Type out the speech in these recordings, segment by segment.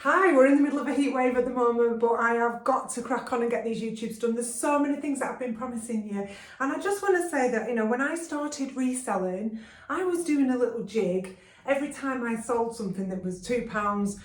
Hi, we're in the middle of a heat wave at the moment, but I have got to crack on and get these YouTubes done. There's so many things that I've been promising you. And I just want to say that, when I started reselling, I was doing a little jig. Every time I sold something that was £2, £3,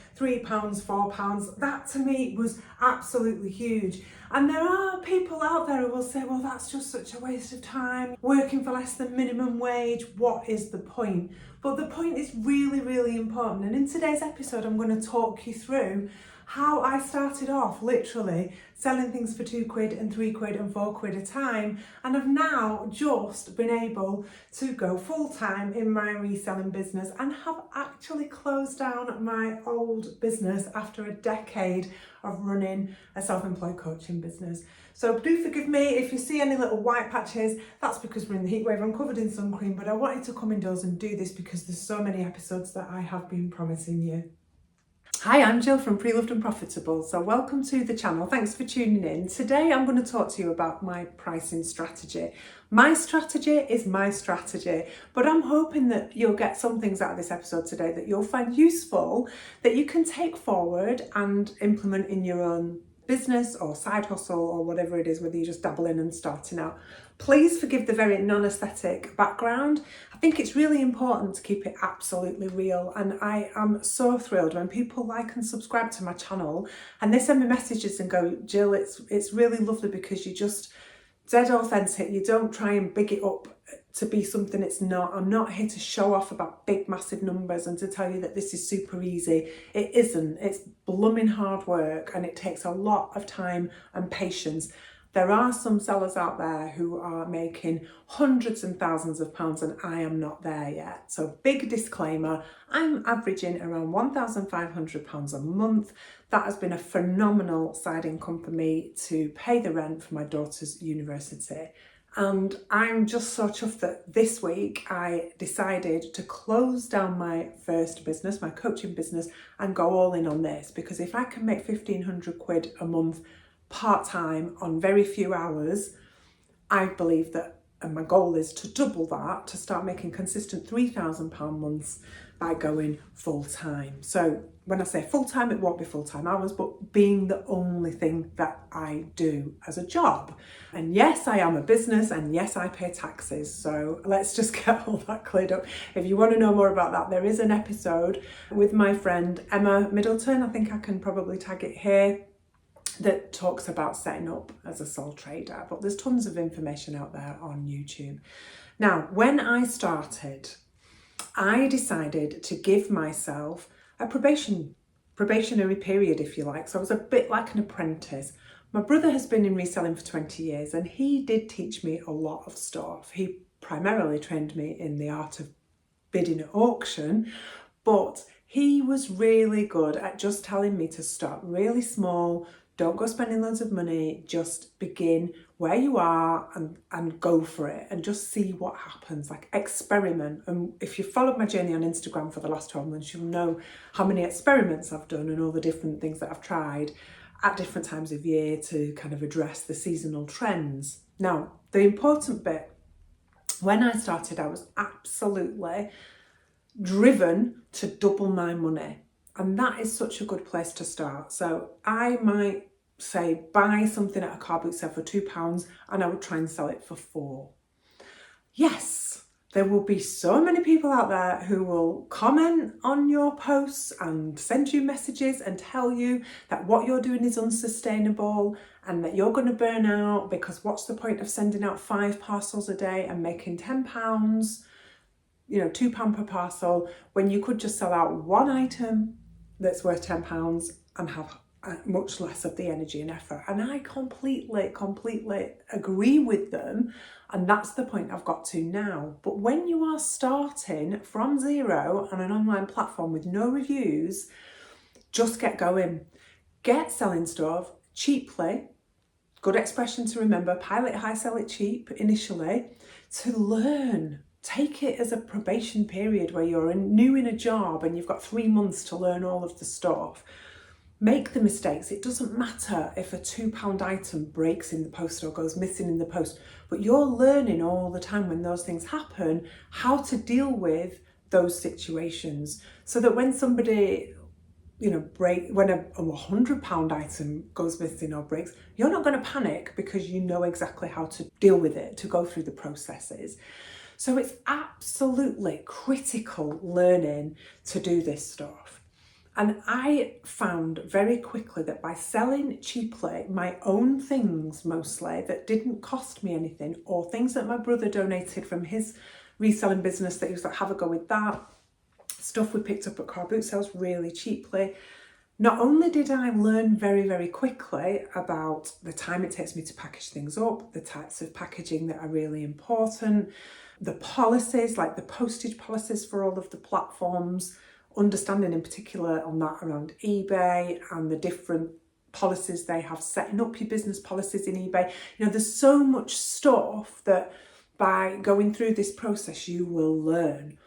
£4, that to me was absolutely huge. And there are people out there who will say, well, that's just such a waste of time. Working for less than minimum wage, what is the point? But the point is really, really important. And in today's episode, I'm going to talk you through how I started off literally selling things for £2 and £3 and £4 a time, and I've now just been able to go full time in my reselling business and have actually closed down my old business after a decade of running a self-employed coaching business. So do forgive me if you see any little white patches. That's because we're in the heat wave. I'm covered in sun cream, but I wanted to come indoors and do this because there's so many episodes that I have been promising you. Hi, I'm Jill from Pre-Loved and Profitable. So welcome to the channel. Thanks for tuning in. Today I'm going to talk to you about my pricing strategy. My strategy is my strategy, but I'm hoping that you'll get some things out of this episode today that you'll find useful, that you can take forward and implement in your own business or side hustle or whatever it is, whether you're just dabbling and starting out. Please forgive the very non-aesthetic background. I think it's really important to keep it absolutely real, and I am so thrilled when people like and subscribe to my channel and they send me messages and go, Jill, it's really lovely because you just dead authentic. You don't try and big it up to be something it's not. I'm not here to show off about big massive numbers and to tell you that this is super easy. It isn't. It's blooming hard work and it takes a lot of time and patience. There are some sellers out there who are making hundreds and thousands of pounds and I am not there yet. So big disclaimer, I'm averaging around £1,500 a month. That has been a phenomenal side income for me to pay the rent for my daughter's university. And I'm just so chuffed that this week I decided to close down my first business, my coaching business, and go all in on this, because if I can make £1,500 a month part-time on very few hours, I believe that, and my goal is to double that, to start making consistent £3,000 months by going full-time. So when I say full-time, it won't be full-time hours, but being the only thing that I do as a job. And yes, I am a business, and yes, I pay taxes. So let's just get all that cleared up. If you want to know more about that, there is an episode with my friend Emma Middleton. I think I can probably tag it here, that talks about setting up as a sole trader, but there's tons of information out there on YouTube. Now, when I started, I decided to give myself a probationary period, if you like. So I was a bit like an apprentice. My brother has been in reselling for 20 years and he did teach me a lot of stuff. He primarily trained me in the art of bidding at auction, but he was really good at just telling me to start really small. Don't go spending loads of money, just begin where you are and go for it and just see what happens, like experiment. And if you followed my journey on Instagram for the last 12 months, you'll know how many experiments I've done and all the different things that I've tried at different times of year to kind of address the seasonal trends. Now, the important bit, when I started, I was absolutely driven to double my money. And that is such a good place to start. So I might say buy something at a car boot sale for £2 and I would try and sell it for £4. Yes, there will be so many people out there who will comment on your posts and send you messages and tell you that what you're doing is unsustainable and that you're going to burn out, because what's the point of sending out 5 parcels a day and making £10, £2 per parcel, when you could just sell out one item that's worth £10 and have much less of the energy and effort. And I completely agree with them. And that's the point I've got to now. But when you are starting from zero on an online platform with no reviews, just get going. Get selling stuff cheaply. Good expression to remember, pilot high, sell it cheap initially, to learn. Take it as a probation period where you're new in a job and you've got 3 months to learn all of the stuff. Make the mistakes. It doesn't matter if a £2 item breaks in the post or goes missing in the post, but you're learning all the time when those things happen, how to deal with those situations, so that when somebody break, when a £100 item goes missing or breaks, you're not going to panic because you know exactly how to deal with it, to go through the processes. So it's absolutely critical learning to do this stuff. And I found very quickly that by selling cheaply my own things mostly that didn't cost me anything, or things that my brother donated from his reselling business that he was like, have a go with that, stuff we picked up at car boot sales really cheaply. Not only did I learn very, very quickly about the time it takes me to package things up, the types of packaging that are really important, the policies, like the postage policies for all of the platforms, understanding in particular on that around eBay and the different policies they have, setting up your business policies in eBay. There's so much stuff that by going through this process you will learn.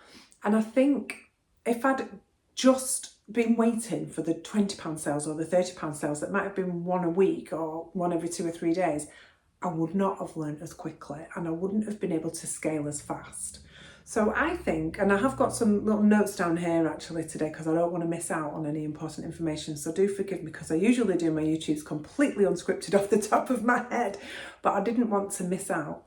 And I think if I'd just been waiting for the £20 sales or the £30 sales that might have been one a week or one every 2 or 3 days, I would not have learned as quickly and I wouldn't have been able to scale as fast. So I think, and I have got some little notes down here actually today because I don't want to miss out on any important information, so do forgive me because I usually do my YouTubes completely unscripted off the top of my head, but I didn't want to miss out.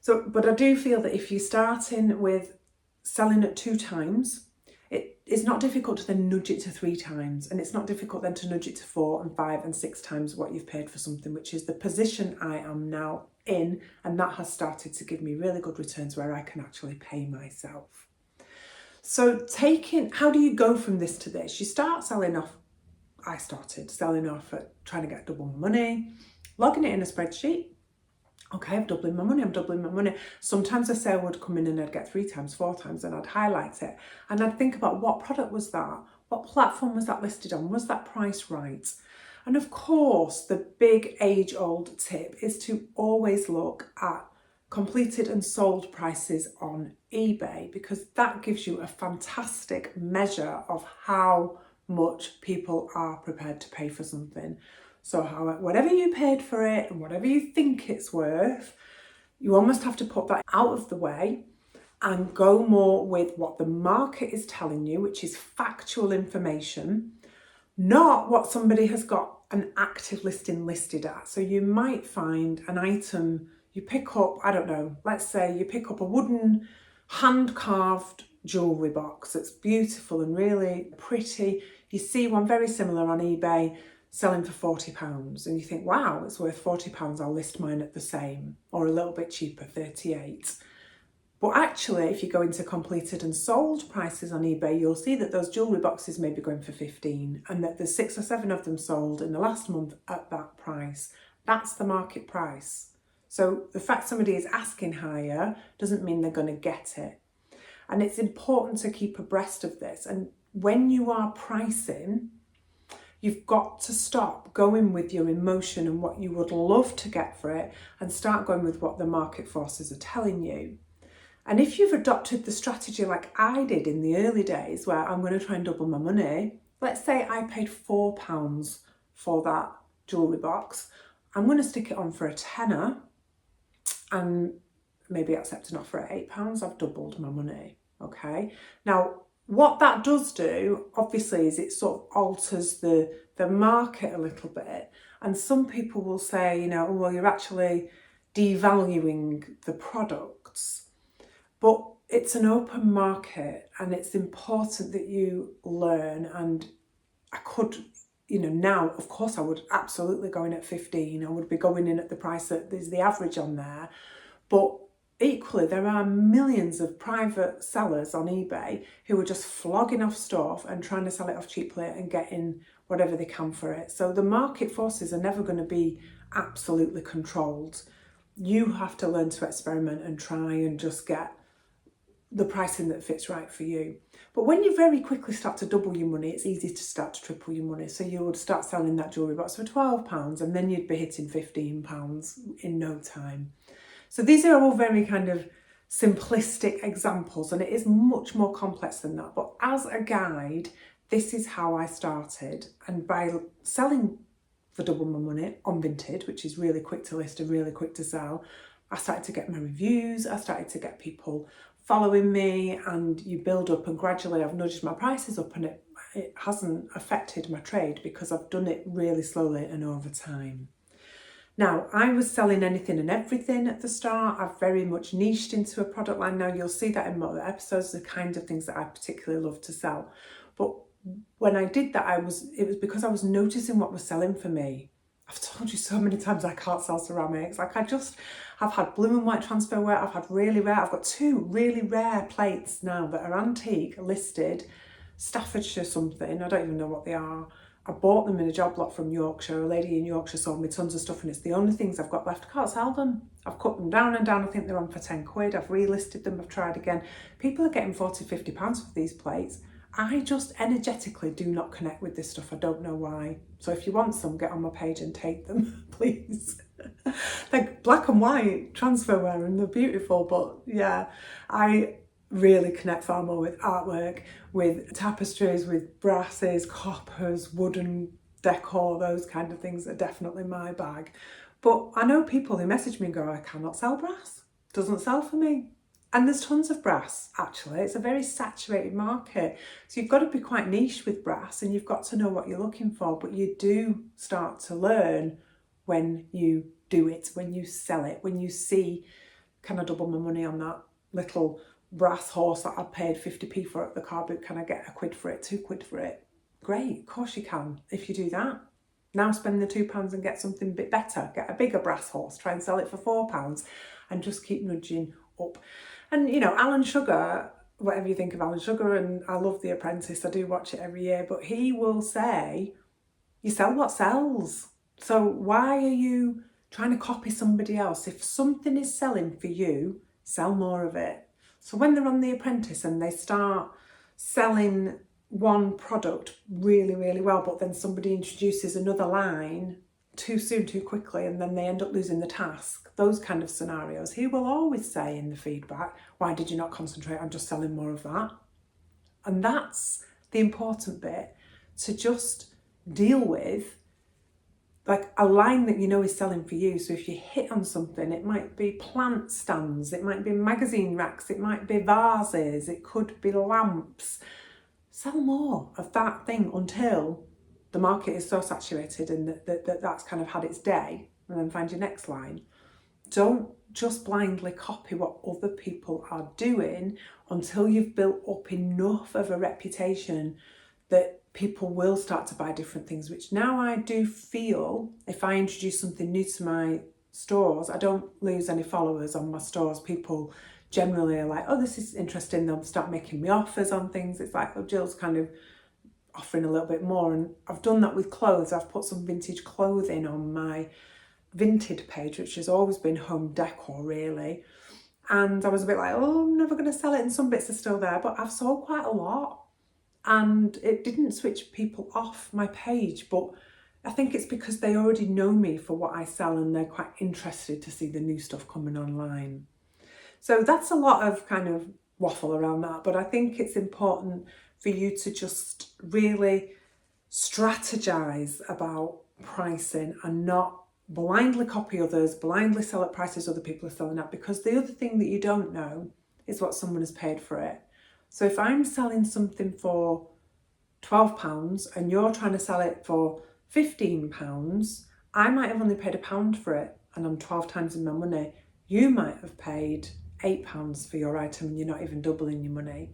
But I do feel that if you're starting with selling at 2 times, it's not difficult to then nudge it to 3 times, and it's not difficult then to nudge it to 4 and 5 and 6 times what you've paid for something, which is the position I am now in, and that has started to give me really good returns where I can actually pay myself. So how do you go from this to this? You start selling off. I started selling off at trying to get double my money, logging it in a spreadsheet. Okay, I'm doubling my money. Sometimes a sale would come in and I'd get 3 times, 4 times, and I'd highlight it. And I'd think about what product was that? What platform was that listed on? Was that price right? And of course, the big age-old tip is to always look at completed and sold prices on eBay, because that gives you a fantastic measure of how much people are prepared to pay for something. So whatever you paid for it and whatever you think it's worth, you almost have to put that out of the way and go more with what the market is telling you, which is factual information, not what somebody has got an active listing listed at. So you might find an item you pick up, I don't know, let's say you pick up a wooden hand-carved jewellery box that's beautiful and really pretty. You see one very similar on eBay selling for £40 and you think, wow, it's worth £40, I'll list mine at the same, or a little bit cheaper, 38. But actually, if you go into completed and sold prices on eBay, you'll see that those jewellery boxes may be going for 15 and that there's 6 or 7 of them sold in the last month at that price. That's the market price. So the fact somebody is asking higher doesn't mean they're going to get it. And it's important to keep abreast of this. And when you are pricing, you've got to stop going with your emotion and what you would love to get for it and start going with what the market forces are telling you. And if you've adopted the strategy like I did in the early days, where I'm going to try and double my money, let's say I paid £4 for that jewellery box, I'm going to stick it on for a tenner and maybe accept an offer at £8, I've doubled my money, okay? Now, what that does do, obviously, is it sort of alters the market a little bit. And some people will say, oh, well, you're actually devaluing the products. But it's an open market and it's important that you learn. And I could, now, of course, I would absolutely go in at 15. I would be going in at the price that is the average on there. But equally, there are millions of private sellers on eBay who are just flogging off stuff and trying to sell it off cheaply and getting whatever they can for it. So the market forces are never going to be absolutely controlled. You have to learn to experiment and try and just get the pricing that fits right for you. But when you very quickly start to double your money, it's easy to start to triple your money. So you would start selling that jewellery box for £12 and then you'd be hitting £15 in no time. So these are all very kind of simplistic examples, and it is much more complex than that. But as a guide, this is how I started. And by selling for double my money on Vinted, which is really quick to list and really quick to sell, I started to get my reviews, I started to get people following me, and you build up, and gradually I've nudged my prices up, and it hasn't affected my trade because I've done it really slowly and over time. Now, I was selling anything and everything at the start. I've very much niched into a product line now. You'll see that in more episodes, the kind of things that I particularly love to sell. But when I did that, it was because I was noticing what was selling for me. I've told you so many times I can't sell ceramics. Like I've had blue and white transferware. I've had really rare. I've got 2 really rare plates now that are antique, listed, Staffordshire something. I don't even know what they are. I bought them in a job lot from Yorkshire. A lady in Yorkshire sold me tons of stuff and it's the only things I've got left. I can't sell them. I've cut them down and down. I think they're on for 10 quid. I've relisted them. I've tried again. People are getting 40, 50 pounds for these plates. I just energetically do not connect with this stuff. I don't know why. So if you want some, get on my page and take them, please. They're black and white transferware and they're beautiful. But yeah, I really connect far more with artwork, with tapestries, with brasses, coppers, wooden decor. Those kind of things are definitely my bag. But I know people who message me and go, I cannot sell brass. Doesn't sell for me. And there's tons of brass, actually. It's a very saturated market. So you've got to be quite niche with brass and you've got to know what you're looking for. But you do start to learn when you do it, when you sell it, when you see, can I double my money on that little brass horse that I paid 50p for at the car boot? Can I get a quid for it, 2 quid for it? Great, of course you can if you do that. Now spend the £2 and get something a bit better. Get a bigger brass horse, try and sell it for £4 and just keep nudging up. And you know, Alan Sugar, whatever you think of Alan Sugar, and I love The Apprentice, I do watch it every year, but he will say, you sell what sells. So why are you trying to copy somebody else? If something is selling for you, sell more of it. So when they're on The Apprentice and they start selling one product really, really well, but then somebody introduces another line too soon, too quickly, and then they end up losing the task, those kind of scenarios, he will always say in the feedback, why did you not concentrate on just selling more of that? And that's the important bit, to just deal with like a line that you know is selling for you. So if you hit on something, it might be plant stands, it might be magazine racks, it might be vases, it could be lamps. Sell more of that thing until the market is so saturated and that's kind of had its day, and then find your next line. Don't just blindly copy what other people are doing until you've built up enough of a reputation that people will start to buy different things, which now I do feel if I introduce something new to my stores, I don't lose any followers on my stores. People generally are like, oh, this is interesting. They'll start making me offers on things. It's like, oh, Jill's kind of offering a little bit more. And I've done that with clothes. I've put some vintage clothing on my Vinted page, which has always been home decor really. And I was a bit like, oh, I'm never going to sell it. And some bits are still there, but I've sold quite a lot. And it didn't switch people off my page, but I think it's because they already know me for what I sell and they're quite interested to see the new stuff coming online. So that's a lot of kind of waffle around that, but I think it's important for you to just really strategize about pricing and not blindly copy others, blindly sell at prices other people are selling at, because the other thing that you don't know is what someone has paid for it. So if I'm selling something for £12 and you're trying to sell it for £15, I might have only paid £1 for it and I'm 12 times in my money. You might have paid £8 for your item and you're not even doubling your money.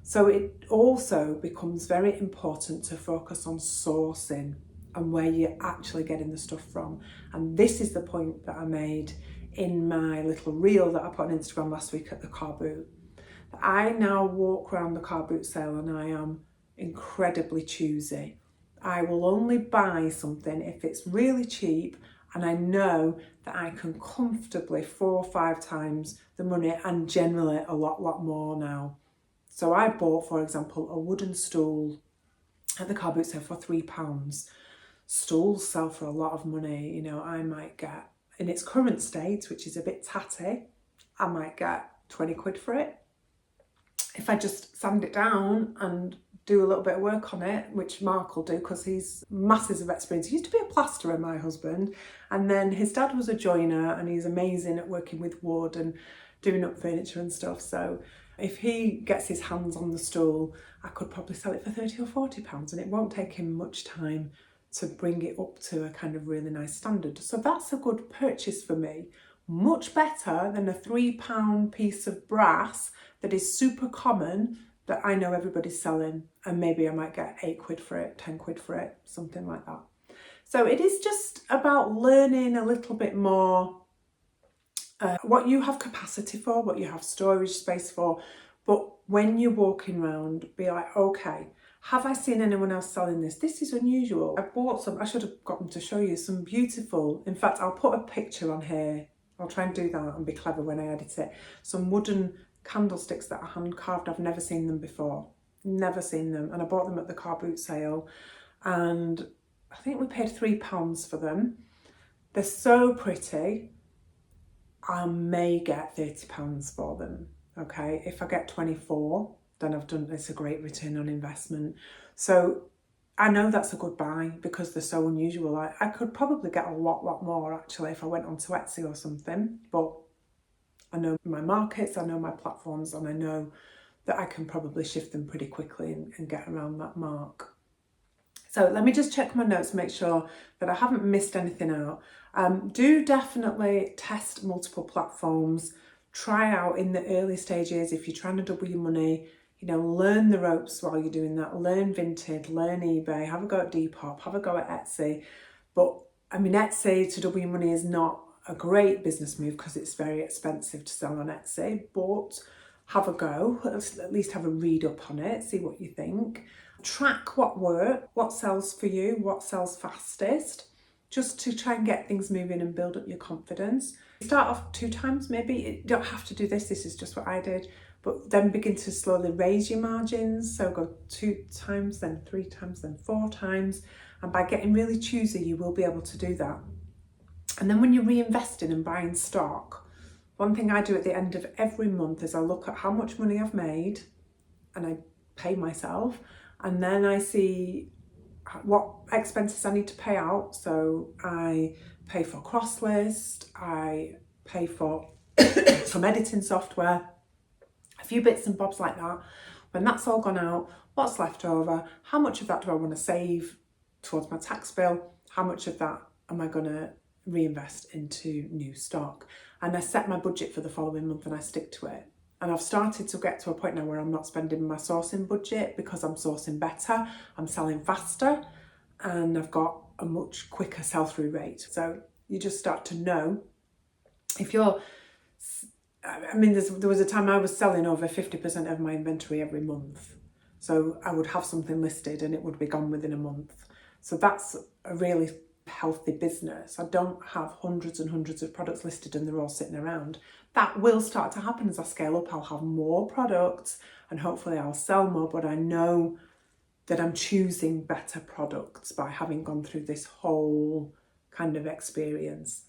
So it also becomes very important to focus on sourcing and where you're actually getting the stuff from. And this is the point that I made in my little reel that I put on Instagram last week at the car boot. I now walk around the car boot sale and I am incredibly choosy. I will only buy something if it's really cheap and I know that I can comfortably 4 or 5 times the money, and generally a lot more now. So I bought, for example, a wooden stool at the car boot sale for £3. Stools sell for a lot of money. You know, I might get, in its current state, which is a bit tatty, I might get 20 quid for it. If I just sand it down and do a little bit of work on it, which Mark will do because he's masses of experience. He used to be a plasterer, my husband, and then his dad was a joiner and he's amazing at working with wood and doing up furniture and stuff. So If he gets his hands on the stool, I could probably sell it for £30 or £40, and it won't take him much time to bring it up to a kind of really nice standard. So that's a good purchase for me. Much better than a £3 piece of brass that is super common that I know everybody's selling, and maybe I might get £8 for it, £10 for it, something like that. So it is just about learning a little bit more what you have capacity for, what you have storage space for. But when you're walking around, be like, okay, have I seen anyone else selling this? This is unusual. I bought some, I should have got them to show you, some beautiful, in fact, I'll put a picture on here. I'll try and do that and be clever when I edit it. Some wooden candlesticks that are hand carved. I've never seen them before. Never seen them. And I bought them at the car boot sale. And I think we paid £3 for them. They're so pretty. I may get £30 for them. Okay, if I get 24, then I've done, it's a great return on investment. So I know that's a good buy because they're so unusual. I could probably get a lot more actually if I went onto Etsy or something, but I know my markets, I know my platforms, and I know that I can probably shift them pretty quickly and get around that mark. So let me just check my notes, make sure that I haven't missed anything out. Do definitely test multiple platforms. Try out in the early stages if you're trying to double your money. You know, learn the ropes while you're doing that. Learn Vinted, learn eBay, have a go at Depop, have a go at Etsy. But I mean, Etsy to double your money is not a great business move because it's very expensive to sell on Etsy, but have a go, at least have a read up on it, see what you think. Track what works, what sells for you, what sells fastest, just to try and get things moving and build up your confidence. Start off 2 times maybe, you don't have to do this, this is just what I did, but then begin to slowly raise your margins. So go 2 times, then 3 times, then 4 times. And by getting really choosy, you will be able to do that. And then when you're reinvesting and buying stock, one thing I do at the end of every month is I look at how much money I've made and I pay myself. And then I see what expenses I need to pay out. So I pay for CrossList, I pay for some editing software, a few bits and bobs like that. When that's all gone out, what's left over? How much of that do I want to save towards my tax bill? How much of that am I going to reinvest into new stock? And I set my budget for the following month and I stick to it. And I've started to get to a point now where I'm not spending my sourcing budget because I'm sourcing better, I'm selling faster, and I've got a much quicker sell-through rate. So you just start to know if you're, I mean, there was a time I was selling over 50% of my inventory every month. So I would have something listed and it would be gone within a month. So that's a really healthy business. I don't have hundreds and hundreds of products listed and they're all sitting around. That will start to happen as I scale up. I'll have more products and hopefully I'll sell more, but I know that I'm choosing better products by having gone through this whole kind of experience.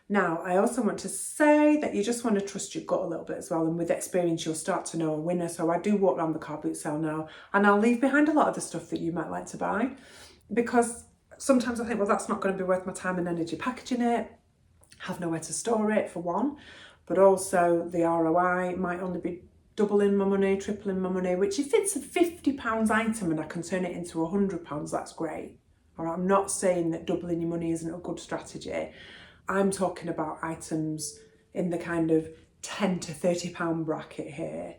Now, I also want to say that you just want to trust your gut a little bit as well, and with experience you'll start to know a winner. So I do walk around the car boot sale now and I'll leave behind a lot of the stuff that you might like to buy, because sometimes I think, well, that's not going to be worth my time and energy packaging it, have nowhere to store it for one, but also the ROI might only be doubling my money, tripling my money, which if it's a £50 item and I can turn it into £100, that's great. All right, I'm not saying that doubling your money isn't a good strategy. I'm talking about items in the kind of £10 to £30 bracket here.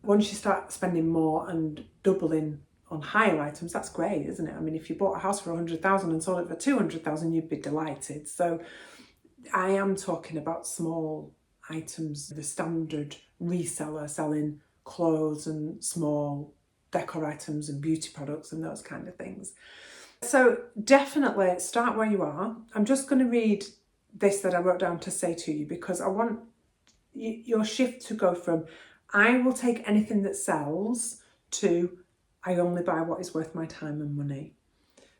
Once you start spending more and doubling on higher items, that's great, isn't it? I mean, if you bought a house for 100,000 and sold it for 200,000, you'd be delighted. So I am talking about small items, the standard reseller selling clothes and small decor items and beauty products and those kind of things. So definitely start where you are. I'm just going to read this that I wrote down to say to you, because I want your shift to go from I will take anything that sells to I only buy what is worth my time and money.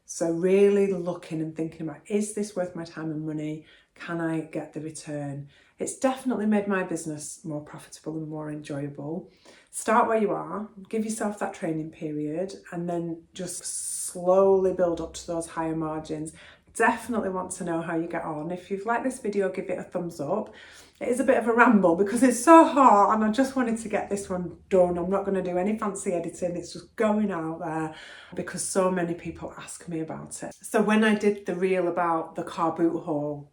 So really looking and thinking about, is this worth my time and money? Can I get the return? It's definitely made my business more profitable and more enjoyable. Start where you are, give yourself that training period, and then just slowly build up to those higher margins. definitely want to know how you get on. If you've liked this video, give it a thumbs up. It is a bit of a ramble because it's so hot and I just wanted to get this one done. I'm not going to do any fancy editing. It's just going out there because so many people ask me about it. So when I did the reel about the car boot haul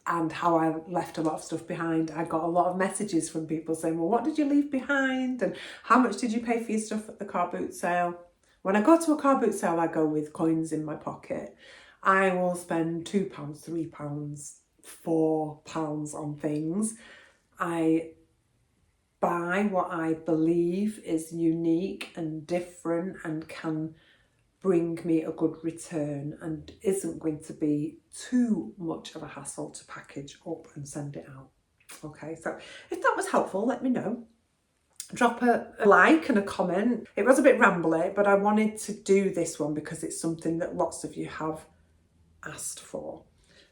and how I left a lot of stuff behind, I got a lot of messages from people saying, well, what did you leave behind? And how much did you pay for your stuff at the car boot sale? When I go to a car boot sale, I go with coins in my pocket. I will spend £2, £3, £4 on things. I buy what I believe is unique and different and can bring me a good return and isn't going to be too much of a hassle to package up and send it out. Okay, so if that was helpful, let me know. Drop a like and a comment. It was a bit rambly, but I wanted to do this one because it's something that lots of you have asked for.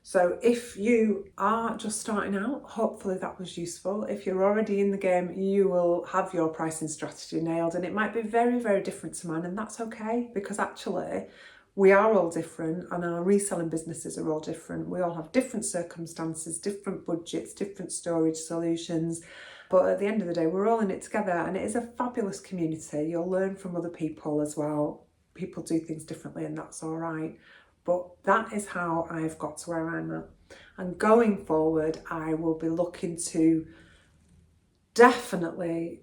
So if you are just starting out, hopefully that was useful. If you're already in the game, you will have your pricing strategy nailed, and it might be very, very different to mine, and that's okay, because actually we are all different and our reselling businesses are all different. We all have different circumstances, different budgets, different storage solutions. But at the end of the day, we're all in it together, and it is a fabulous community. You'll learn from other people as well. People do things differently, and that's all right. But that is how I've got to where I'm at. And going forward, I will be looking to definitely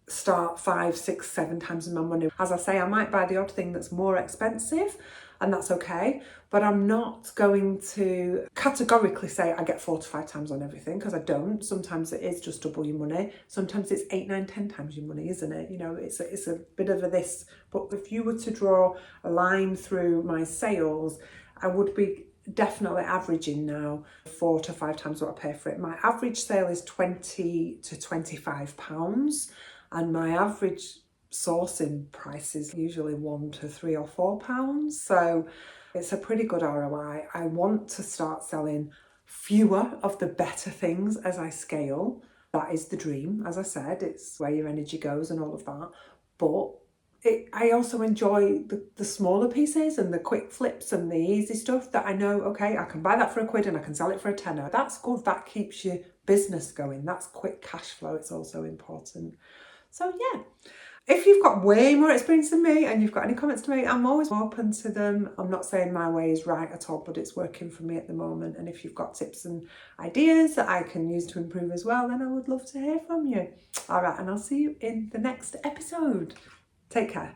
start 5, 6, 7 times my money. As I say, I might buy the odd thing that's more expensive, and that's okay, but I'm not going to categorically say I get 4 to 5 times on everything, because I don't. Sometimes it is just double your money. Sometimes it's 8, 9, 10 times your money, isn't it? You know, it's a bit of a this. But if you were to draw a line through my sales, I would be definitely averaging now 4 to 5 times what I pay for it. My average sale is £20 to £25, and my average sourcing price is usually £1 to £3 or £4. So it's a pretty good ROI. I want to start selling fewer of the better things as I scale. That is the dream. As I said, it's where your energy goes and all of that. But I also enjoy the smaller pieces and the quick flips and the easy stuff that I know, okay, I can buy that for £1 and I can sell it for £10. That's good. That keeps your business going. That's quick cash flow. It's also important. So yeah, if you've got way more experience than me and you've got any comments to make, I'm always open to them. I'm not saying my way is right at all, but it's working for me at the moment. And if you've got tips and ideas that I can use to improve as well, then I would love to hear from you. All right, and I'll see you in the next episode. Take care.